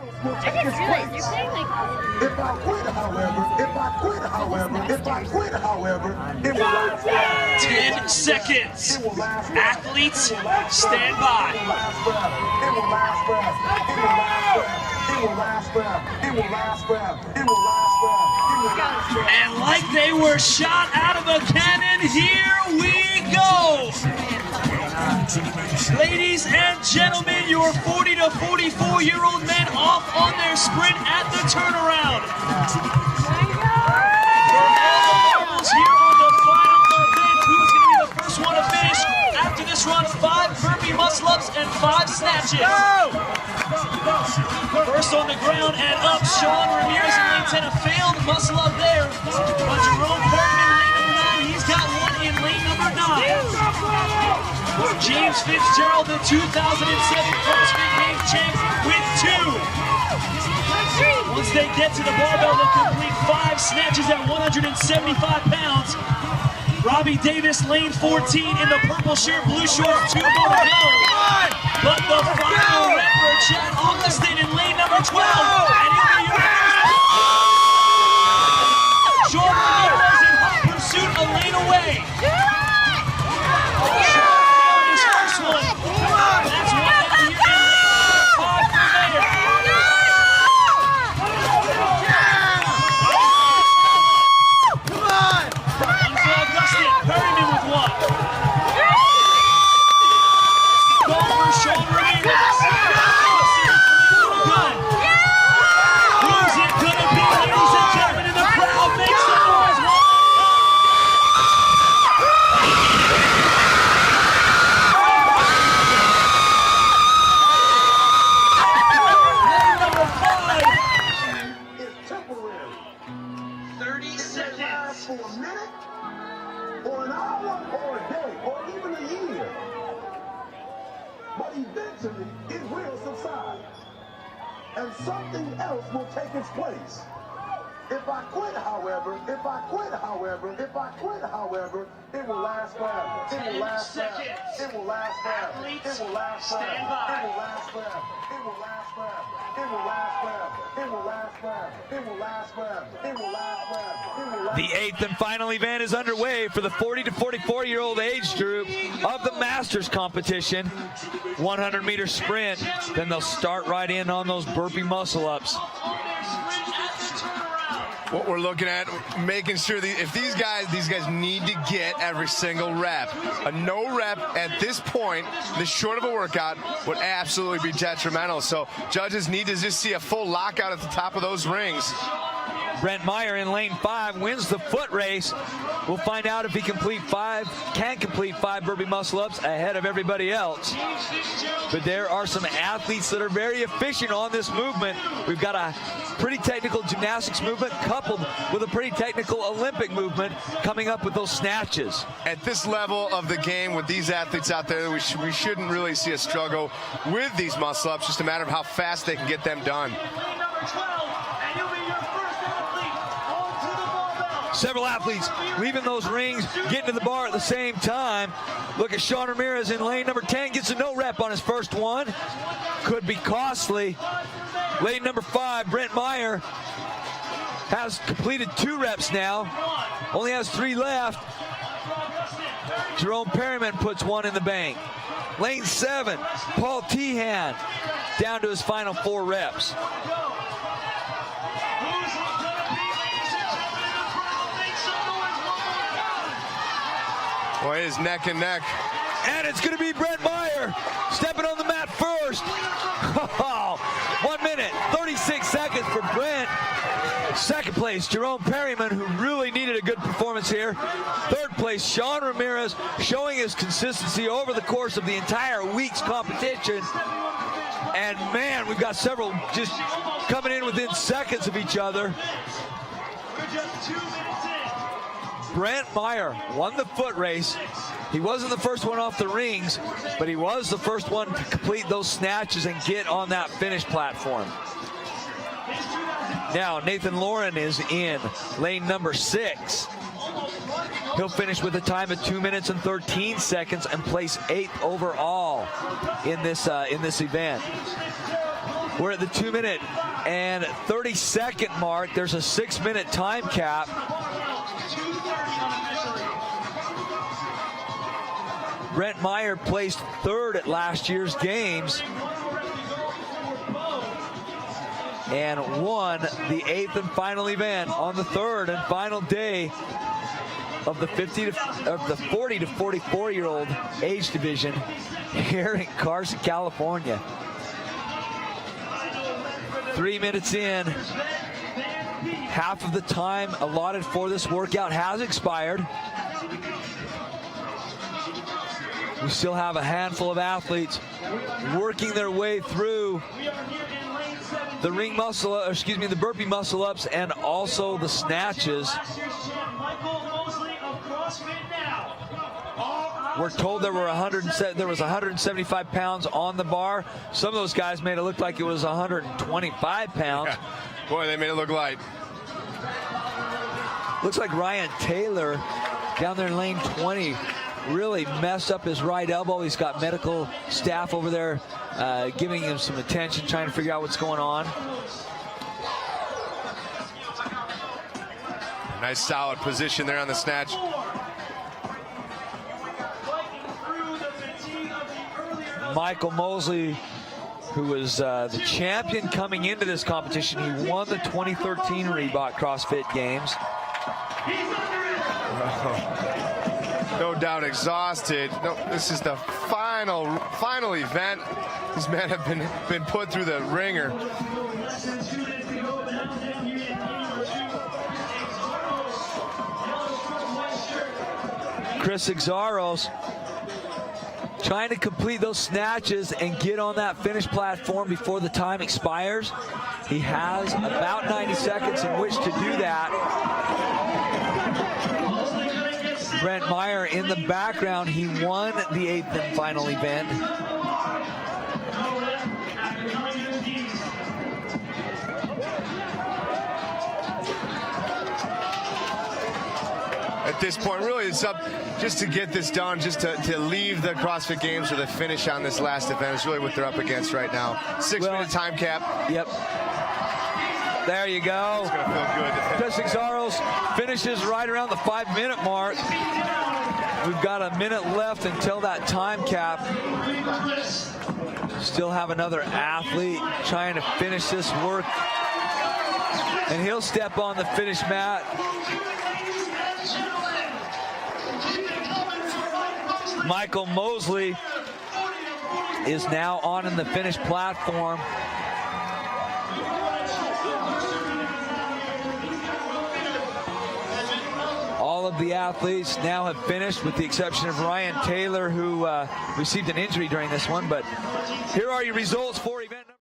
I can feel it. You're saying like. If I quit, however, it will last. 10 seconds. Athletes, stand by. It will last forever. It will last forever. It will last forever. It will last forever. It will last forever. It will last forever. And like they were shot out of a cannon, here we go. Ladies and gentlemen, your 40 to 44-year-old men off on their sprint at the turnaround. Here on the final event, who's going to be the first one to finish? After this run, 5 burpee muscle-ups and 5 snatches. First on the ground and up, Sean Ramirez in lane 10, a failed muscle-up there. But Jerome Bergman in lane number 9, he's got one in lane number 9. James Fitzgerald, the 2007 CrossFit Games champ, with 2. Once they get to the barbell, they'll complete 5 snatches at 175 pounds. Robbie Davis, lane 14 in the purple shirt, blue shorts, 2 more to go. But the final rep for Chad Augustin in lane number 12. And in the Sean Ramirez in hot pursuit, a lane away. His first one. That's one down here. 5 for Maier. One for Augustin. Perryman with 1. Go for Sean Ramirez. Good. Who's it gonna be, ladies and gentlemen, in the crowd? Make some noise. Number 5. It's temporary. 30 seconds. For a minute, or an hour, or a day, or even a year. But eventually, it will subside. And something else will take its place. If I quit, however, it will last forever. It will last forever. It will last forever. It will last forever. It will last forever. It will last forever. It will last forever. It will last forever. It will last forever. It will last forever. It will last. The 8th and final event is underway for the 40 to 44-year-old age group of the Masters competition. 100-meter sprint. Then they'll start right in on those burpee muscle-ups. What we're looking at, making sure that if these guys need to get every single rep. A no rep at this point, this short of a workout, would absolutely be detrimental. So judges need to just see a full lockout at the top of those rings. Brent Maier in lane 5 wins the foot race. We'll find out if he can complete 5 burpee muscle-ups ahead of everybody else. But there are some athletes that are very efficient on this movement. We've got a pretty technical gymnastics movement coupled with a pretty technical Olympic movement coming up with those snatches. At this level of the game with these athletes out there, we shouldn't really see a struggle with these muscle-ups, just a matter of how fast they can get them done. Several athletes leaving those rings, getting to the bar at the same time. Look at Sean Ramirez in lane number 10, gets a no rep on his first one. Could be costly. Lane number 5, Brent Maier, has completed 2 reps now. Only has 3 left. Jerome Perryman puts 1 in the bank. Lane 7, Paul Tehan, down to his final 4 reps. Boy, it is neck and neck. And it's going to be Brent Maier stepping on the mat first. 1 minute, 36 seconds for Brent. Second place, Jerome Perryman, who really needed a good performance here. Third place, Sean Ramirez, showing his consistency over the course of the entire week's competition. And man, we've got several just coming in within seconds of each other. Brent Maier won the foot race. He wasn't the first one off the rings, but he was the first one to complete those snatches and get on that finish platform. Now Nathan Lauren is in lane number 6. He'll finish with a time of 2 minutes and 13 seconds and place 8th overall in this event. We're at the 2-minute and 30-second mark. There's a 6-minute time cap. Brent Maier placed 3rd at last year's games and won the 8th and final event on the 3rd and final day of the 40 to 44-year-old age division here in Carson, California. 3 minutes in, half of the time allotted for this workout has expired. We still have a handful of athletes working their way through the the burpee muscle ups and also the snatches. We're told there was 175 pounds on the bar. Some of those guys made it look like it was 125 pounds. Yeah. Boy, they made it look light. Looks like Ryan Taylor down there in lane 20 really messed up his right elbow. He's got medical staff over there giving him some attention, trying to figure out what's going on. Nice solid position there on the snatch. Michael Mosley, who was the champion coming into this competition, he won the 2013 Reebok CrossFit Games. No doubt exhausted. No, this is the final event. These men have been put through the ringer. Chris Exaros trying to complete those snatches and get on that finish platform before the time expires. He has about 90 seconds in which to do that. Brent Maier in the background, he won the 8th and final event. At this point, really, it's up just to get this done, just to leave the CrossFit Games with a finish on this last event is really what they're up against right now. 6-minute time cap. Yep. There you go. It's going to feel good. Chris Exaros finishes right around the 5-minute mark. We've got a minute left until that time cap. Still have another athlete trying to finish this work. And he'll step on the finish mat. Michael Mosley is now on in the finish platform. All of the athletes now have finished, with the exception of Ryan Taylor, who received an injury during this one. But here are your results for event number